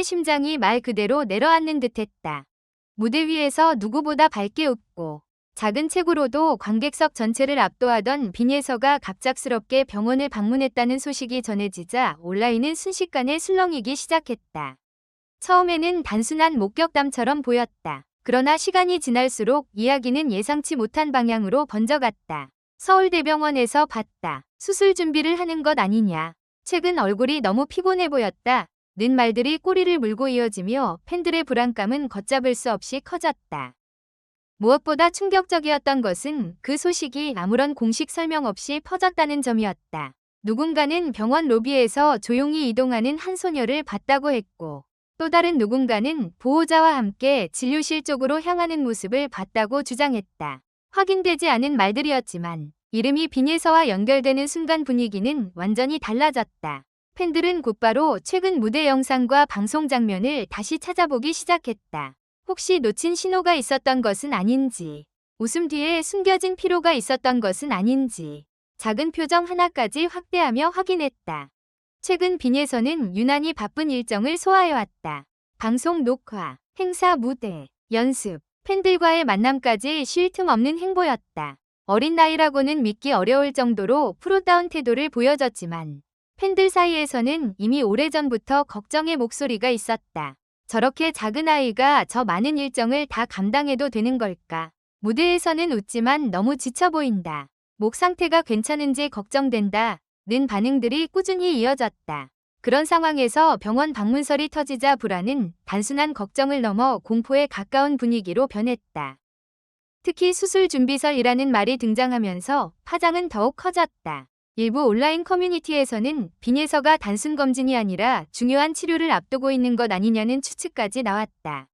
팬들의 심장이 말 그대로 내려앉는 듯했다. 무대 위에서 누구보다 밝게 웃고 작은 체구로도 관객석 전체를 압도하던 빈예서가 갑작스럽게 병원을 방문했다는 소식이 전해지자 온라인은 순식간에 술렁이기 시작했다. 처음에는 단순한 목격담처럼 보였다. 그러나 시간이 지날수록 이야기는 예상치 못한 방향으로 번져갔다. 서울대병원에서 봤다. 수술 준비를 하는 것 아니냐. 최근 얼굴이 너무 피곤해 보였다. 는 말들이 꼬리를 물고 이어지며 팬들의 불안감은 걷잡을 수 없이 커졌다. 무엇보다 충격적이었던 것은 그 소식이 아무런 공식 설명 없이 퍼졌다는 점이었다. 누군가는 병원 로비에서 조용히 이동하는 한 소녀를 봤다고 했고 또 다른 누군가는 보호자와 함께 진료실 쪽으로 향하는 모습을 봤다고 주장했다. 확인되지 않은 말들이었지만 이름이 빈예서와 연결되는 순간 분위기는 완전히 달라졌다. 팬들은 곧바로 최근 무대 영상과 방송 장면을 다시 찾아보기 시작했다. 혹시 놓친 신호가 있었던 것은 아닌지, 웃음 뒤에 숨겨진 피로가 있었던 것은 아닌지, 작은 표정 하나까지 확대하며 확인했다. 최근 빈예서는 유난히 바쁜 일정을 소화해왔다. 방송 녹화, 행사 무대, 연습, 팬들과의 만남까지 쉴 틈 없는 행보였다. 어린 나이라고는 믿기 어려울 정도로 프로다운 태도를 보여줬지만 팬들 사이에서는 이미 오래전부터 걱정의 목소리가 있었다. 저렇게 작은 아이가 저 많은 일정을 다 감당해도 되는 걸까? 무대에서는 웃지만 너무 지쳐 보인다. 목 상태가 괜찮은지 걱정된다. 는 반응들이 꾸준히 이어졌다. 그런 상황에서 병원 방문설이 터지자 불안은 단순한 걱정을 넘어 공포에 가까운 분위기로 변했다. 특히 수술 준비설이라는 말이 등장하면서 파장은 더욱 커졌다. 일부 온라인 커뮤니티에서는 빈예서가 단순 검진이 아니라 중요한 치료를 앞두고 있는 것 아니냐는 추측까지 나왔다.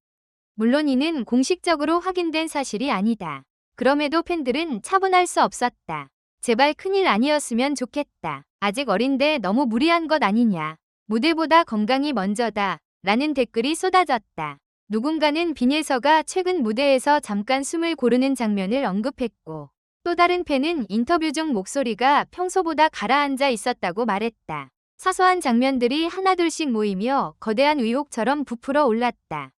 물론 이는 공식적으로 확인된 사실이 아니다. 그럼에도 팬들은 차분할 수 없었다. 제발 큰일 아니었으면 좋겠다. 아직 어린데 너무 무리한 것 아니냐. 무대보다 건강이 먼저다. 라는 댓글이 쏟아졌다. 누군가는 빈예서가 최근 무대에서 잠깐 숨을 고르는 장면을 언급했고 또 다른 팬은 인터뷰 중 목소리가 평소보다 가라앉아 있었다고 말했다. 사소한 장면들이 하나둘씩 모이며 거대한 의혹처럼 부풀어 올랐다.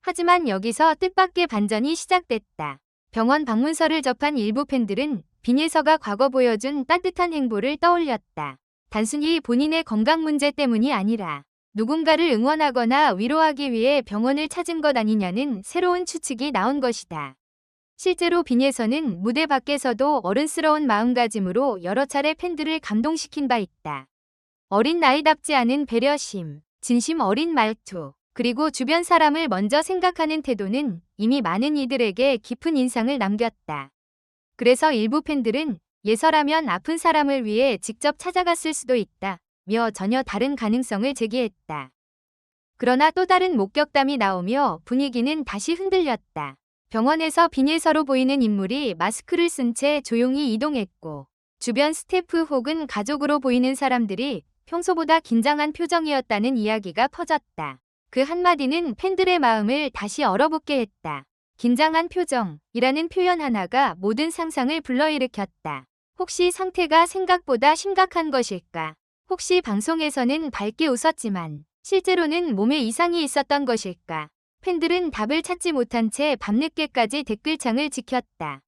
하지만 여기서 뜻밖의 반전이 시작됐다. 병원 방문서를 접한 일부 팬들은 빈예서가 과거 보여준 따뜻한 행보를 떠올렸다. 단순히 본인의 건강 문제 때문이 아니라 누군가를 응원하거나 위로하기 위해 병원을 찾은 것 아니냐는 새로운 추측이 나온 것이다. 실제로 빈예서는 무대 밖에서도 어른스러운 마음가짐으로 여러 차례 팬들을 감동시킨 바 있다. 어린 나이답지 않은 배려심, 진심 어린 말투, 그리고 주변 사람을 먼저 생각하는 태도는 이미 많은 이들에게 깊은 인상을 남겼다. 그래서 일부 팬들은 예서라면 아픈 사람을 위해 직접 찾아갔을 수도 있다. 며 전혀 다른 가능성을 제기했다. 그러나 또 다른 목격담이 나오며 분위기는 다시 흔들렸다. 병원에서 빈예서로 보이는 인물이 마스크를 쓴 채 조용히 이동했고 주변 스태프 혹은 가족으로 보이는 사람들이 평소보다 긴장한 표정이었다는 이야기가 퍼졌다. 그 한마디는 팬들의 마음을 다시 얼어붙게 했다. 긴장한 표정이라는 표현 하나가 모든 상상을 불러일으켰다. 혹시 상태가 생각보다 심각한 것일까? 혹시 방송에서는 밝게 웃었지만 실제로는 몸에 이상이 있었던 것일까? 팬들은 답을 찾지 못한 채 밤늦게까지 댓글창을 지켰다.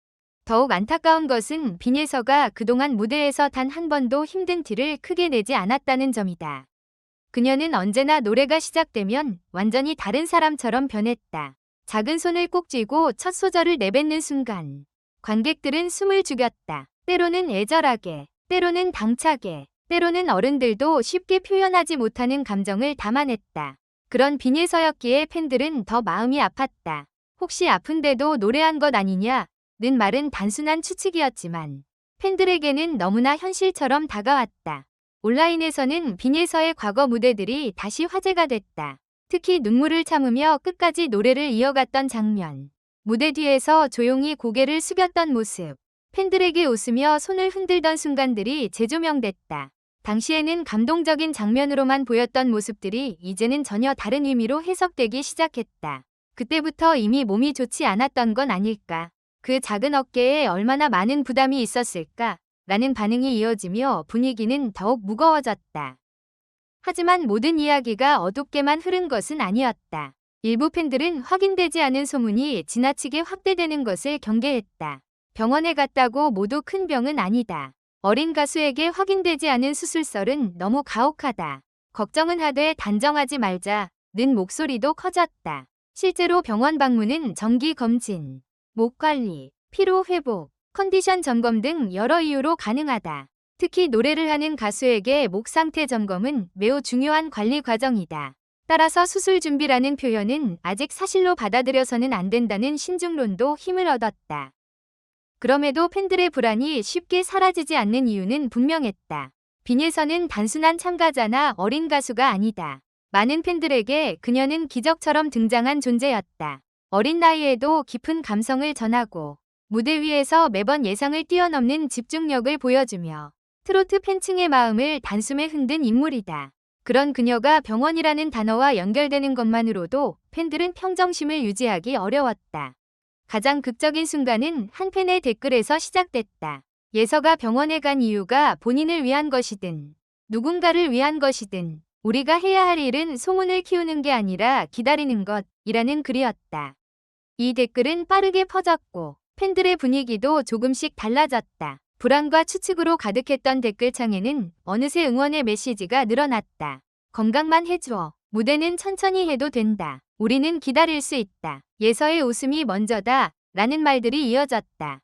더욱 안타까운 것은 빈예서가 그동안 무대에서 단 한 번도 힘든 티를 크게 내지 않았다는 점이다. 그녀는 언제나 노래가 시작되면 완전히 다른 사람처럼 변했다. 작은 손을 꼭 쥐고 첫 소절을 내뱉는 순간 관객들은 숨을 죽였다. 때로는 애절하게, 때로는 당차게, 때로는 어른들도 쉽게 표현하지 못하는 감정을 담아냈다. 그런 빈예서였기에 팬들은 더 마음이 아팠다. 혹시 아픈데도 노래한 것 아니냐? 는 말은 단순한 추측이었지만 팬들에게는 너무나 현실처럼 다가왔다. 온라인에서는 빈예서의 과거 무대들이 다시 화제가 됐다. 특히 눈물을 참으며 끝까지 노래를 이어갔던 장면, 무대 뒤에서 조용히 고개를 숙였던 모습, 팬들에게 웃으며 손을 흔들던 순간들이 재조명됐다. 당시에는 감동적인 장면으로만 보였던 모습들이 이제는 전혀 다른 의미로 해석되기 시작했다. 그때부터 이미 몸이 좋지 않았던 건 아닐까? 그 작은 어깨에 얼마나 많은 부담이 있었을까? 라는 반응이 이어지며 분위기는 더욱 무거워졌다. 하지만 모든 이야기가 어둡게만 흐른 것은 아니었다. 일부 팬들은 확인되지 않은 소문이 지나치게 확대되는 것을 경계했다. 병원에 갔다고 모두 큰 병은 아니다. 어린 가수에게 확인되지 않은 수술설은 너무 가혹하다. 걱정은 하되 단정하지 말자는 목소리도 커졌다. 실제로 병원 방문은 정기 검진, 목 관리, 피로 회복, 컨디션 점검 등 여러 이유로 가능하다. 특히 노래를 하는 가수에게 목 상태 점검은 매우 중요한 관리 과정이다. 따라서 수술 준비라는 표현은 아직 사실로 받아들여서는 안 된다는 신중론도 힘을 얻었다. 그럼에도 팬들의 불안이 쉽게 사라지지 않는 이유는 분명했다. 빈예서는 단순한 참가자나 어린 가수가 아니다. 많은 팬들에게 그녀는 기적처럼 등장한 존재였다. 어린 나이에도 깊은 감성을 전하고 무대 위에서 매번 예상을 뛰어넘는 집중력을 보여주며 트로트 팬층의 마음을 단숨에 흔든 인물이다. 그런 그녀가 병원이라는 단어와 연결되는 것만으로도 팬들은 평정심을 유지하기 어려웠다. 가장 극적인 순간은 한 팬의 댓글에서 시작됐다. 예서가 병원에 간 이유가 본인을 위한 것이든 누군가를 위한 것이든 우리가 해야 할 일은 소문을 키우는 게 아니라 기다리는 것이라는 글이었다. 이 댓글은 빠르게 퍼졌고 팬들의 분위기도 조금씩 달라졌다. 불안과 추측으로 가득했던 댓글창에는 어느새 응원의 메시지가 늘어났다. 건강만 해줘. 무대는 천천히 해도 된다. 우리는 기다릴 수 있다. 예서의 웃음이 먼저다. 라는 말들이 이어졌다.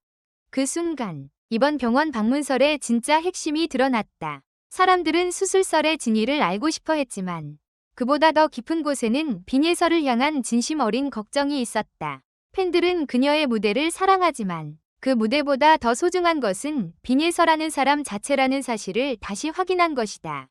그 순간 이번 병원 방문설의 진짜 핵심이 드러났다. 사람들은 수술설의 진위를 알고 싶어 했지만 그보다 더 깊은 곳에는 빈예서를 향한 진심 어린 걱정이 있었다. 팬들은 그녀의 무대를 사랑하지만 그 무대보다 더 소중한 것은 빈예서라는 사람 자체라는 사실을 다시 확인한 것이다.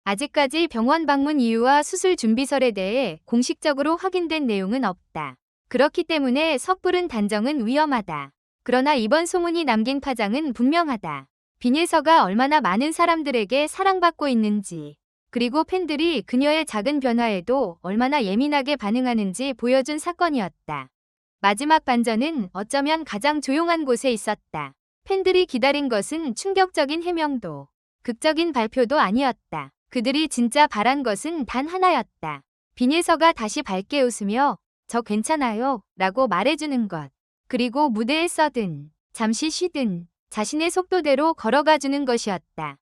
아직까지 병원 방문 이유와 수술 준비설에 대해 공식적으로 확인된 내용은 없다. 그렇기 때문에 섣부른 단정은 위험하다. 그러나 이번 소문이 남긴 파장은 분명하다. 빈예서가 얼마나 많은 사람들에게 사랑받고 있는지, 그리고 팬들이 그녀의 작은 변화에도 얼마나 예민하게 반응하는지 보여준 사건이었다. 마지막 반전은 어쩌면 가장 조용한 곳에 있었다. 팬들이 기다린 것은 충격적인 해명도, 극적인 발표도 아니었다. 그들이 진짜 바란 것은 단 하나였다. 빈예서가 다시 밝게 웃으며 저 괜찮아요 라고 말해주는 것. 그리고 무대에 서든 잠시 쉬든 자신의 속도대로 걸어가주는 것이었다.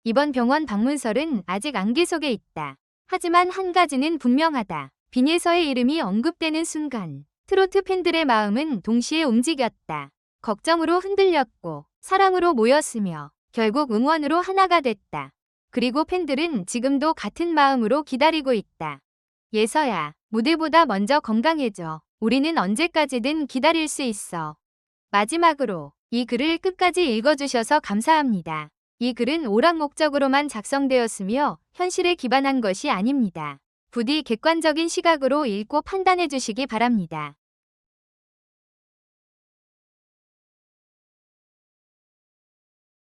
이번 병원 방문설은 아직 안개 속에 있다. 하지만 한 가지는 분명하다. 빈예서의 이름이 언급되는 순간 트로트 팬들의 마음은 동시에 움직였다. 걱정으로 흔들렸고 사랑으로 모였으며 결국 응원으로 하나가 됐다. 그리고 팬들은 지금도 같은 마음으로 기다리고 있다. 예서야, 무대보다 먼저 건강해져. 우리는 언제까지든 기다릴 수 있어. 마지막으로 이 글을 끝까지 읽어주셔서 감사합니다. 이 글은 오락 목적으로만 작성되었으며 현실에 기반한 것이 아닙니다. 부디 객관적인 시각으로 읽고 판단해 주시기 바랍니다.